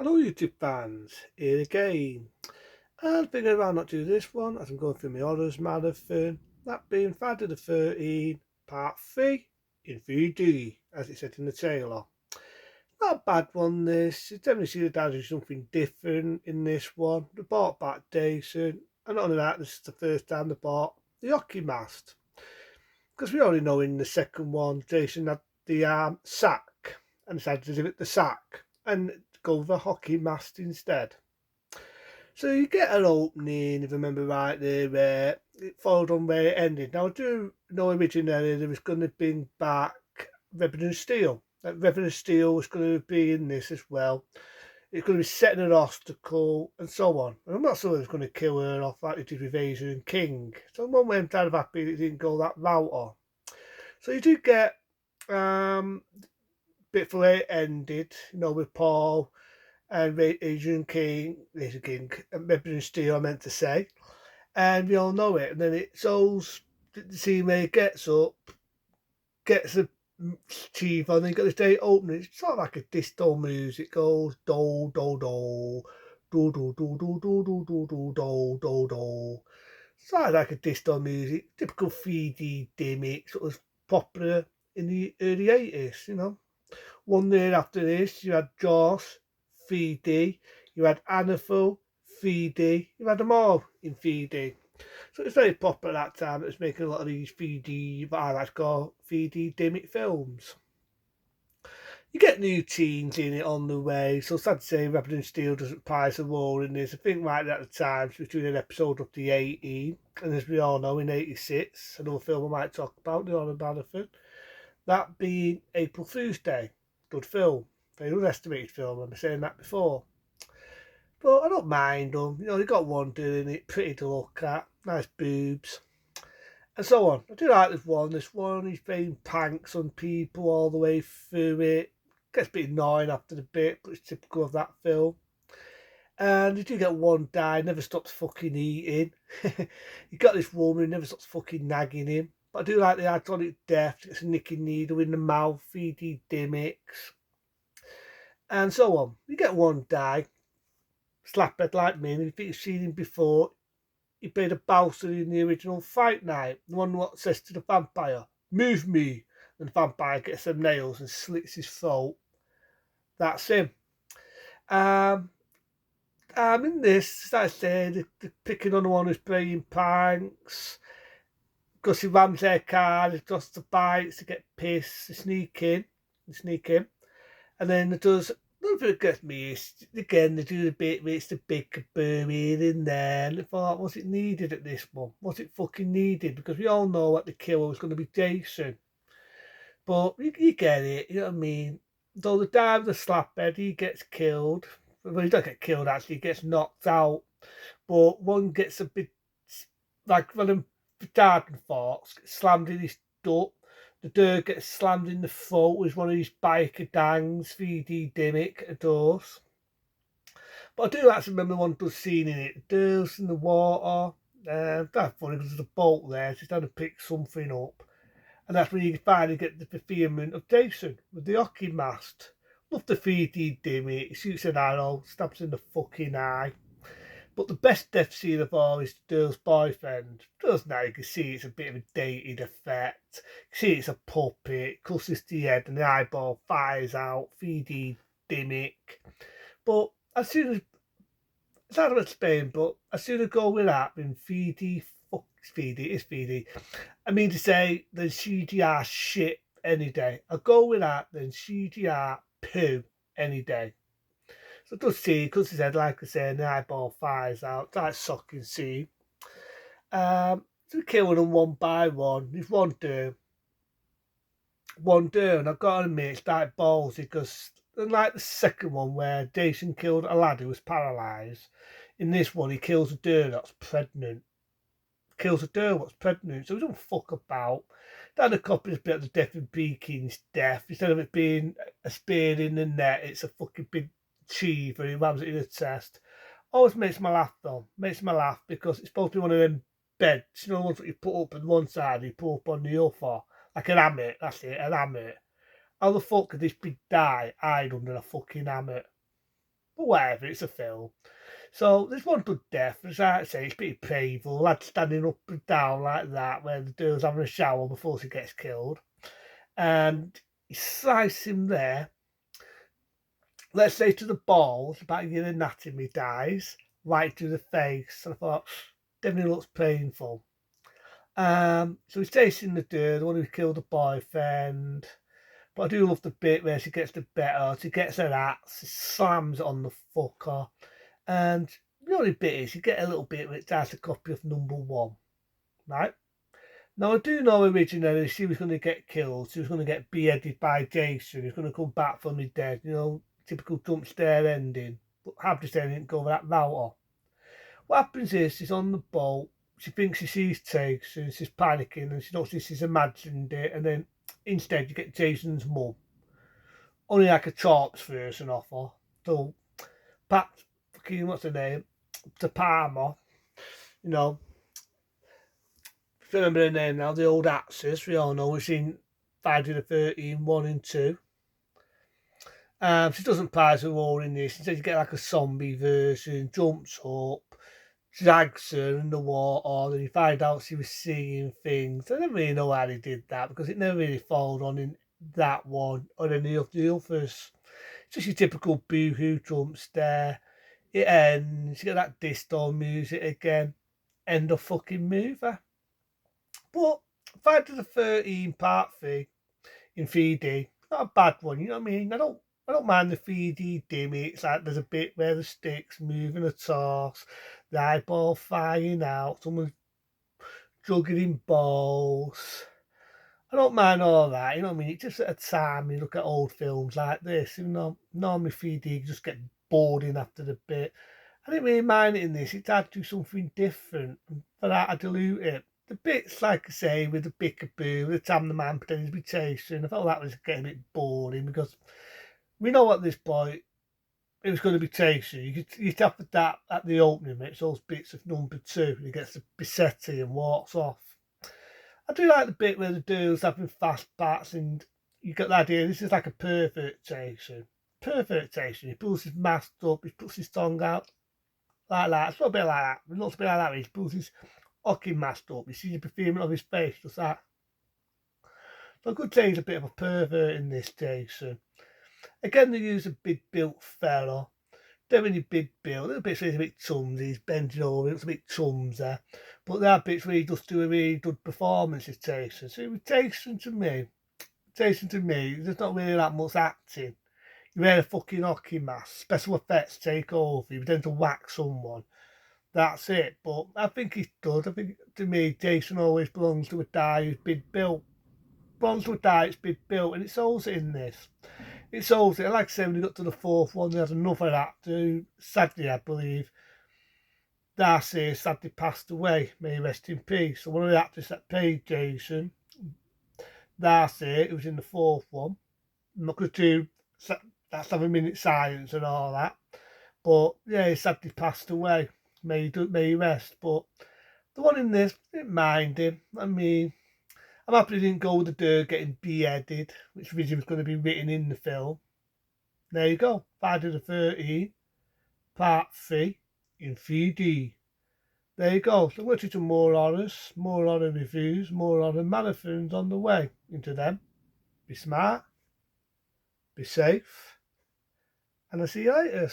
Hello YouTube fans, here again. And I figured why not do this one as I'm going through my horrors marathon, that being Friday the 13th, part 3 in 3D, as it said in the trailer. Not a bad one this, you definitely see the dad do something different in this one. They brought back Jason, and not only that, this is the first time they brought the hockey mask. Because we already know in the second one, Jason had the sack, and decided to give it the sack, and go with a hockey mask instead. So you get an opening, if I remember rightly, where it followed on where it ended. Now I do know originally there was going to bring back Reverend Steele. Reverend Steele was going to be in this as well. It's going to be setting an obstacle and so on. And I'm not sure it was going to kill her off like it did with Asia and King. So in one way I'm kind of happy it didn't go that route on. So you do get bit for where it ended, with Paul and Asian King, and Reverend Steele, I meant to say, and we all know it. And then it shows the scene where he gets up, gets the chief on, then got this day opening. It's sort of like a disco music, goes do do do. Do do do do do do do do do do do. Sounds like a disco music, typical 3D gimmick, sort of popular in the early 80s. One year after this, you had Jaws 3D, you had Annabelle 3D, you had them all in 3D. So it's very popular at that time. It was making a lot of these 3D, what I like to call 3D gimmick films. You get new teams in it on the way, so sad to say Reverend Steel doesn't play a role in this. I think right at the time, she was doing an episode up to 18, and as we all know, in 86, another film I might talk about, The Honor Marathon, that being April Fool's Day. Good film. Very underestimated film, I've been saying that before. But I don't mind them. They got one doing it, pretty to look at, nice boobs, and so on. I do like this one. This one, he's playing pranks on people all the way through it. Gets a bit annoying after the bit, but it's typical of that film. And you do get one guy, never stops fucking eating. You got this woman who never stops fucking nagging him. But I do like the iconic death. It's a nicking needle in the mouth, 3D gimmicks, and so on. You get one guy, slaphead like me, and if you've seen him before, he played a bouncer in the original Fight Night, the one what says to the vampire, "Move me," and the vampire gets some nails and slits his throat. That's him. Um, in this, as I said, they're picking on the one who's playing pranks, because he rams their car, he does the bikes, they get pissed, they sneak in, and then it does. Nothing gets me is again they do the bit where it's the big kaboom here in there, and I thought, was it needed at this one? Was it fucking needed? Because we all know that the killer was going to be Jason, but you get it, you know what I mean? Though the guy with the slaphead, he gets killed. Well, he don't get killed actually; he gets knocked out. But one gets a bit like one of them garden forks gets slammed in his gut. The door gets slammed in the throat with one of these biker gangs, 3D gimmick, adores. But I do like to remember one good scene in it. The girls in the water. That's funny because there's a boat there. She's trying to pick something up. And that's when you finally get the fulfillment of Jason with the hockey mask. Love the 3D gimmick. He shoots an arrow, stabs in the fucking eye. But the best death scene of all is the girl's boyfriend. Just now you can see it's a bit of a dated effect. You can see it's a puppet, cusses the head and the eyeball fires out, 3D gimmick. But as soon as, it's hard to explain, but as soon as I go with that, in 3D, fuck, it's 3D, it's 3D. I mean to say, then CGI shit any day. I'll go with that, then CGI poo any day. So it does see, because his head, like I said, the eyeball fires out. That's shocking scene. So killing them one by one. There's one do, and I've got to admit, it's like ballsy because, unlike the second one where Jason killed a lad who was paralysed, in this one he kills a girl that's pregnant. Kills a girl that's pregnant, so he don't fuck about. Dan the cop is a bit of the death of Beaking's death. Instead of it being a spear in the net, it's a fucking big cheeve and he rams it in the chest. Always makes me laugh though. Makes me laugh because it's supposed to be one of them beds, the ones that you put up on one side, you put up on the other. Like an hammock, that's it, an hammock. How the fuck could this big guy hide under a fucking hammock? But whatever, it's a film. So there's one good death. As I say, it's pretty painful. Lad standing up and down like that, where the girl's having a shower before she gets killed, and he slices him there. Let's say to the balls, about your anatomy dies right to the face. And I thought, definitely looks painful. So he's chasing the one who killed the boyfriend. But I do love the bit where she gets the better. She gets her axe, she slams it on the fucker. And the only bit is you get a little bit which has a copy of number one, right? Now I do know originally she was going to get killed. She was going to get beheaded by Jason. He was going to come back from his dead. Typical jump scare ending. But have to say, didn't go that route. What happens is she's on the boat. She thinks she sees Jason. She's panicking and she knows she's imagined it. And then instead you get Jason's mum. Only like a corpse version of her. So Pat, fucking what's her name? De Palma. You know, if you remember her name now, the old actress we all know. We've seen Friday the 13th, 1 and 2. She doesn't prize her role in this. Instead, you get like a zombie version, jumps up, drags her in the water, and you find out she was seeing things. I don't really know how they did that because it never really followed on in that one or any of the others. It's just your typical boohoo jumps there. It ends, you get that disco music again. End of fucking movie. But Friday the 13th Part 3 in 3D, not a bad one, you know what I mean? I don't mind the 3D gimmicks, like there's a bit where the stick's moving a toss, the eyeball flying out, someone's juggling balls. I don't mind all that, you know what I mean? It's just at a time you look at old films like this, normally 3D you just get bored in after the bit. I didn't really mind it in this, it had to do something different, and for that I dilute it. The bits, like I say, with the Bickaboo, the time the man pretending to be chasing, I felt that was getting a bit boring because we know at this point it was going to be chasing. You tap that at the opening, it's those bits of number two. He gets the Bissetti and walks off. I do like the bit where the dude's having fast bats and you get the idea this is like a perfect chasing. Perfect chasing. He pulls his mask up, he puts his tongue out like that. It's not a bit like that. It looks a bit like that. He pulls his hockey mask up. You see the fulfillment of his face, just that. So I could say he's a bit of a pervert in this, Jason. Again, they use a big built fella. Don't really big build. Little bits where he's a bit chumsy, he's bending over, it's a bit chumsy. But there are bits where he does do a really good performance with Jason. So with Jason to me, there's not really that much acting. You wear a fucking hockey mask, special effects take over, you pretend to whack someone. That's it. But I think he's good. I think to me, Jason always belongs to a guy who's big built. Belongs to a guy that's big built, and it shows it in this. It shows it. Like I said, when we got to the fourth one, there was another actor who, sadly, I believe, Darcy sadly passed away. May he rest in peace. So one of the actors that played Jason, Darcy, who was in the fourth one. I'm not going to that's have a minute silence and all that. But yeah, he sadly passed away. May he rest. But the one in this, I didn't mind him. I mean, I'm happy he didn't go with the dirt getting beheaded, which originally was going to be written in the film. There you go. Friday the 13th, Part 3 in 3D. There you go. So we'll do some more horrors, more horror reviews, more horror marathons on the way into them. Be smart, be safe, and I'll see you later.